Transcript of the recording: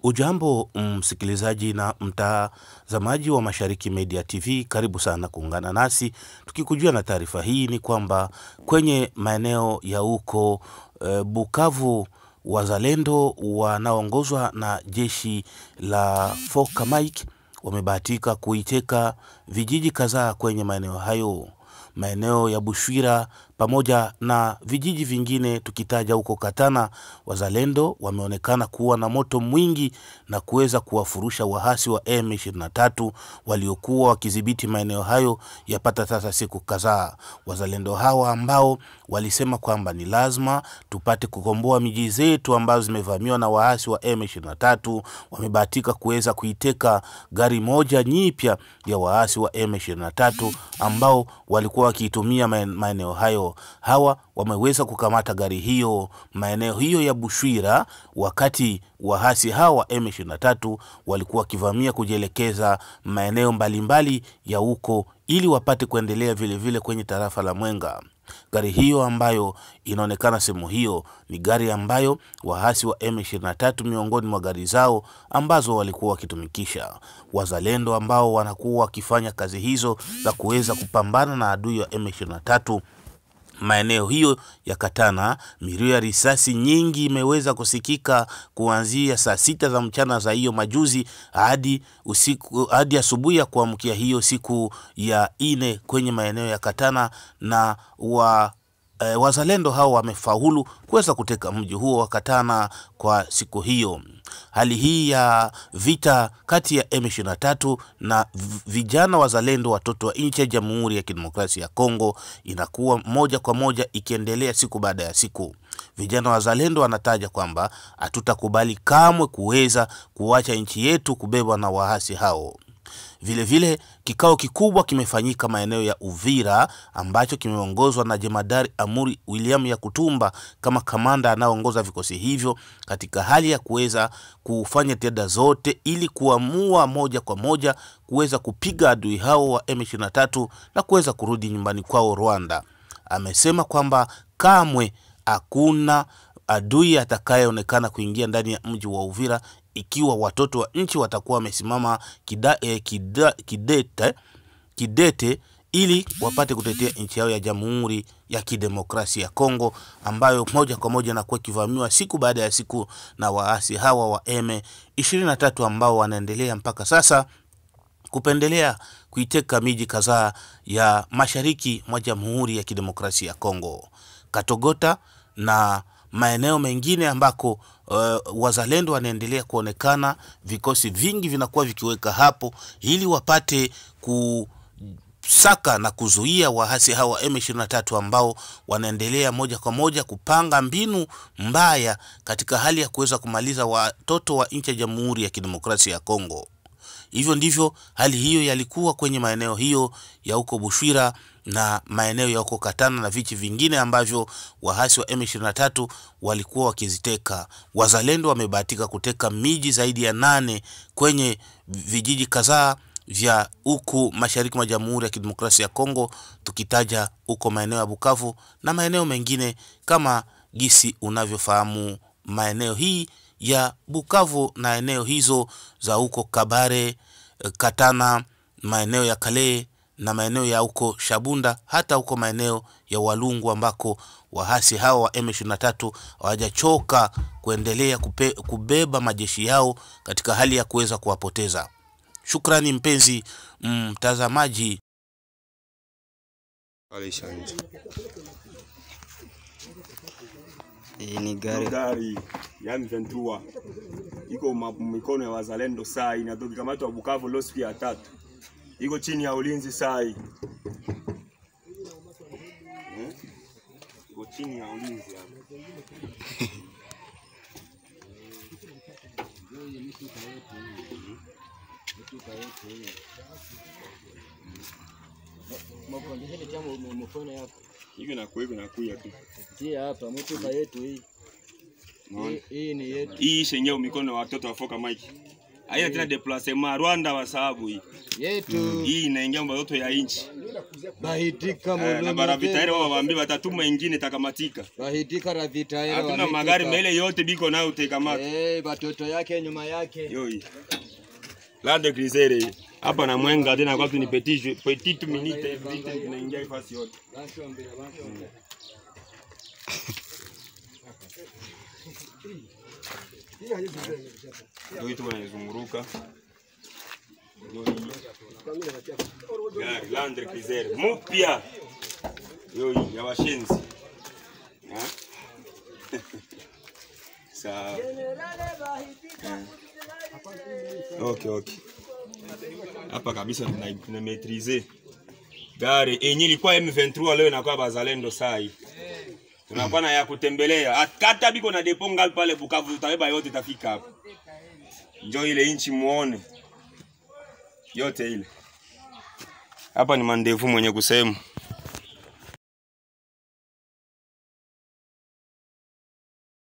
Ujambo msikilizaji na mtazamaji wa Mashariki Media TV, karibu sana kuungana nasi. Tukikujia na taarifa hii ni kwamba kwenye maeneo ya huko Bukavu, wazalendo wanaoongozwa na jeshi la Foka Mike wamebahatika kuiteka vijiji kadhaa kwenye maeneo hayo. Maeneo ya Bushwira pamoja na vijiji vingine tukitaja huko Katana, wazalendo wameonekana kuwa na moto mwingi na kuweza kuwafurusha wahasi wa M23 waliokuwa wakidhibiti maeneo hayo yapata sasa siku kadhaa. Wazalendo hawa ambao walisema kwamba ni lazima tupate kukomboa miji zetu ambazo zimevamiwa na wahasi wa M23, wamebahatika kuweza kuiteka gari moja nyipya ya wahasi wa M23 ambao walikuwa wakiitumia maeneo hayo. Hawa wameweza kukamata gari hiyo maeneo hiyo ya Bushwira, wakati wahasi hawa M23 walikuwa kivamia kujielekeza maeneo mbalimbali ya huko ili wapate kuendelea vile vile kwenye tarafa la Mwenga. Gari hiyo ambayo inaonekana sehemu hiyo ni gari ambayo wahasi wa M23 miongoni mwa gari zao ambazo walikuwa wakitumikisha. Wazalendo ambao wanakuwa wakifanya kazi hizo za kuweza kupambana na adui wa M23 maeneo hiyo ya Katana, milio ya risasi nyingi imeweza kusikika kuanzia saa 6 za mchana za hiyo majuzi hadi asubuhi ya kuamkia hiyo siku ya 4 kwenye maeneo ya Katana, na wazalendo hao wamefaulu kuweza kuteka mji huo wa Katana kwa siku hiyo. Hali hii ya vita kati ya M23 na vijana wazalendo watoto wa nchi ya Jamhuri ya Kidemokrasia ya Kongo inakuwa moja kwa moja ikiendelea siku baada ya siku. Vijana wazalendo wanataja kwamba hatutakubali kamwe kuweza kuacha nchi yetu kubebwa na wahasi hao. Vile vile kikao kikubwa kimefanyika maeneo ya Uvira ambacho kimeongozwa na Jemadari Amuri William Yakutumba kama kamanda anaoongoza vikosi hivyo, katika hali ya kuweza kufanya tenda zote ili kuamua moja kwa moja kuweza kupiga adui hao wa M23 na kuweza kurudi nyumbani kwao Rwanda. Amesema kwamba kamwe hakuna adui atakayeonekana kuingia ndani ya mji wa Uvira ikiwa watoto wa nchi watakuwa wamesimama kidete ili wapate kutetea nchi yao ya Jamhuri ya Kidemokrasia ya Kongo, ambayo moja kwa moja inakuwa kivamiwa siku baada ya siku na waasi hawa wa M23 ambao wanaendelea mpaka sasa kupendelea kuiteka miji kadhaa ya mashariki mwa Jamhuri ya Kidemokrasia ya Kongo. Katogota na maeneo mengine ambako wazalendo wanaendelea kuonekana, vikosi vingi vinakuwa vikiweka hapo ili wapate kusaka na kuzuia wahasi hawa M23 ambao wanaendelea moja kwa moja kupanga mbinu mbaya katika hali ya kuweza kumaliza watoto wa nchi ya Jamhuri ya Kidemokrasia ya Kongo. Hivyo ndivyo hali hiyo yalikuwa kwenye maeneo hiyo ya huko Bushwira na maeneo ya huko Katana na vichi vingine ambavyo wahasi wa M23 walikuwa wakiziteka. Wazalendo wamebahatika kuteka miji zaidi ya 8 kwenye vijiji kadhaa vya huku mashariki mwa Jamhuri ya Kidemokrasia ya Kongo, tukitaja huko maeneo ya Bukavu na maeneo mengine kama gisi unavyofahamu maeneo hii ya Bukavu na eneo hizo za huko Kabare, Katana, maeneo ya Kale na maeneo ya huko Shabunda, hata huko maeneo ya Walungu ambako wahasi hao wa M23 hawajachoka kuendelea kubeba majeshi yao katika hali ya kuweza kuwapoteza. Shukrani mpenzi mtazamaji. Ni gari ya M23 iko mikono ya wazalendo sai, inatoka kama wa Bukavu leo siku ya 3. Iko chini ya ulinzi sai. Iko chini ya ulinzi hapo. Mkondeshe chama mkono yako. Hivi na kuya tu. Tia hapa mtuka yetu hii. Hii ni yetu. Hii shenyewe mikono wa watoto wa Foka Mike. Haina tena deplacement Rwanda wa sababu hii. Yetu. Hii inaingia watoto ya inchi. Bahitika na baravitaire wao waambie watatuma ingine takamatika. Bahitika ravitaire. Hatuna magari mbele yote biko nayo tekamata. Batoto yake nyuma yake. Yoi. Land Cruiser hapa na Mwenga tena kwa ni petit minute vite inaingia ifasi yote. Ndio itu wanazunguruka. Gari Land Cruiser mpya. Yoi ya washenzi. Sawa. Okay. Hapa kabisa tuna maîtriser. Gari yenyewe ilikuwa M23 leo inakuwa Bazalendo saa hii. Tunakuwa na ya kutembelea. Akata biko na deponga pale Bukavu utabeba yote itafika hapo. Njoo ile inchi muone. Yote ile. Hapa ni mandevu mwenye kusema.